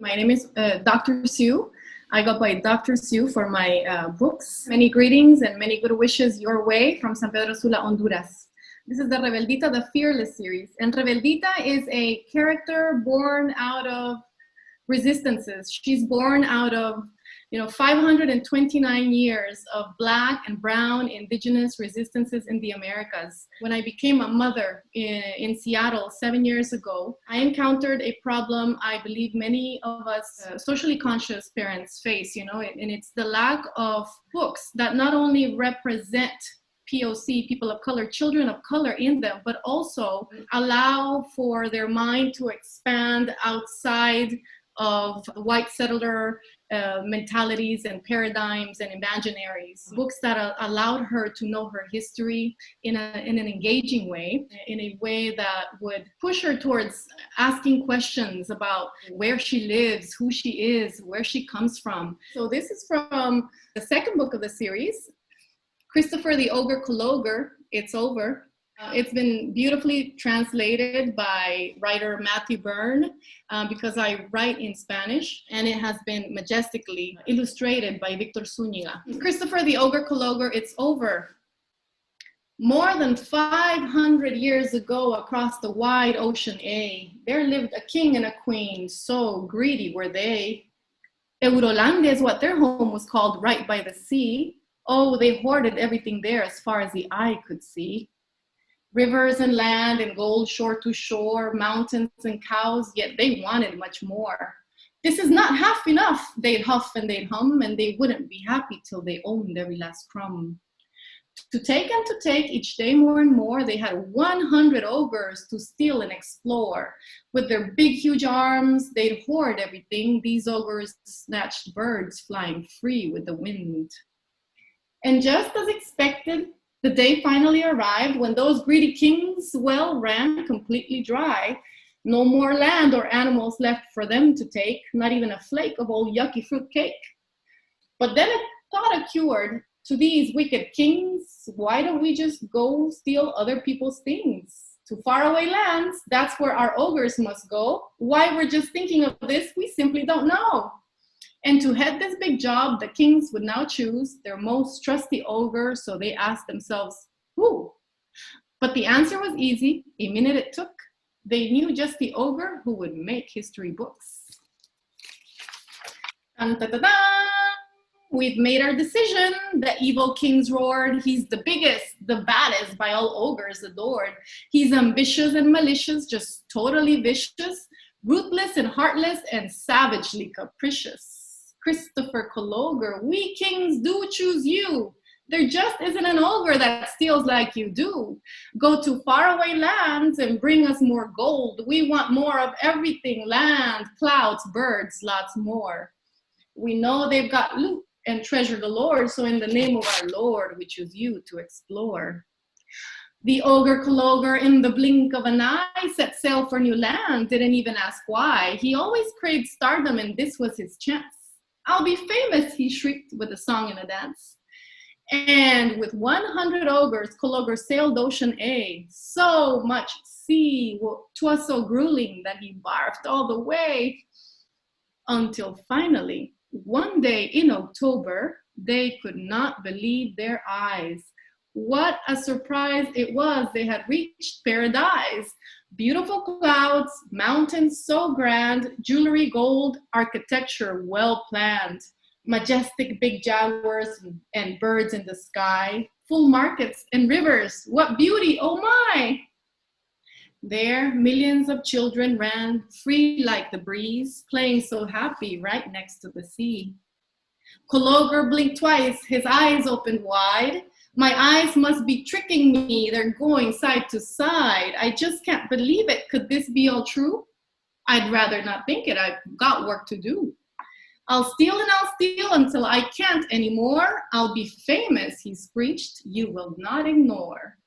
My name is Dr. Siu. I go by Dr. Siu for my books. Many greetings and many good wishes your way from San Pedro Sula, Honduras. This is the Rebeldita, the Fearless series. And Rebeldita is a character born out of resistances. She's born out of 529 years of Black and Brown Indigenous resistances in the Americas. When I became a mother in Seattle 7 years ago, I encountered a problem I believe many of us socially conscious parents face, and it's the lack of books that not only represent POC, people of color, children of color in them, but also allow for their mind to expand outside of white settler mentalities and paradigms and imaginaries. Books that allowed her to know her history in an engaging way, in a way that would push her towards asking questions about where she lives, who she is, where she comes from. So this is from the second book of the series, Christopher the Ogre Kologer, It's Over. It's been beautifully translated by writer Matthew Byrne because I write in Spanish, and it has been majestically illustrated by Victor Zúñiga. Christopher the Ogre Kologer, It's Over. More than 500 years ago, across the wide ocean A, there lived a king and a queen, so greedy were they. Eurolandia is what their home was called, right by the sea. Oh, they hoarded everything there as far as the eye could see. Rivers and land and gold shore to shore, mountains and cows, yet they wanted much more. This is not half enough, they'd huff and they'd hum, and they wouldn't be happy till they owned every last crumb. To take and to take, each day more and more, they had 100 ogres to steal and explore. With their big, huge arms, they'd hoard everything. These ogres snatched birds flying free with the wind. And just as expected, the day finally arrived when those greedy kings' well ran completely dry. No more land or animals left for them to take, not even a flake of old yucky fruit cake. But then a thought occurred to these wicked kings, why don't we just go steal other people's things? To faraway lands, that's where our ogres must go. Why we're just thinking of this, we simply don't know. And to head this big job, the kings would now choose their most trusty ogre, so they asked themselves, who? But the answer was easy. A minute it took. They knew just the ogre who would make history books. Dun, da, da, da. We've made our decision, the evil kings roared. He's the biggest, the baddest, by all ogres adored. He's ambitious and malicious, just totally vicious, ruthless and heartless, and savagely capricious. Christopher Kologer, we kings do choose you. There just isn't an ogre that steals like you do. Go to faraway lands and bring us more gold. We want more of everything, land, clouds, birds, lots more. We know they've got loot and treasure galore, so in the name of our Lord, we choose you to explore. The ogre Kologer, in the blink of an eye, set sail for new land, didn't even ask why. He always craved stardom, and this was his chance. I'll be famous, he shrieked with a song and a dance. And with 100 ogres, Kologer sailed Ocean A. So much sea, 'twas so grueling that he barfed all the way. Until finally, one day in October, they could not believe their eyes. What a surprise it was. They had reached paradise. Beautiful clouds, mountains so grand, jewelry, gold, architecture well planned, majestic big jaguars and birds in the sky, full markets and rivers. What beauty, oh my! There, millions of children ran free like the breeze, playing so happy right next to the sea. Kologer blinked twice, his eyes opened wide. My eyes must be tricking me, they're going side to side. I just can't believe it, could this be all true? I'd rather not think it, I've got work to do. I'll steal and I'll steal until I can't anymore. I'll be famous, he screeched, you will not ignore.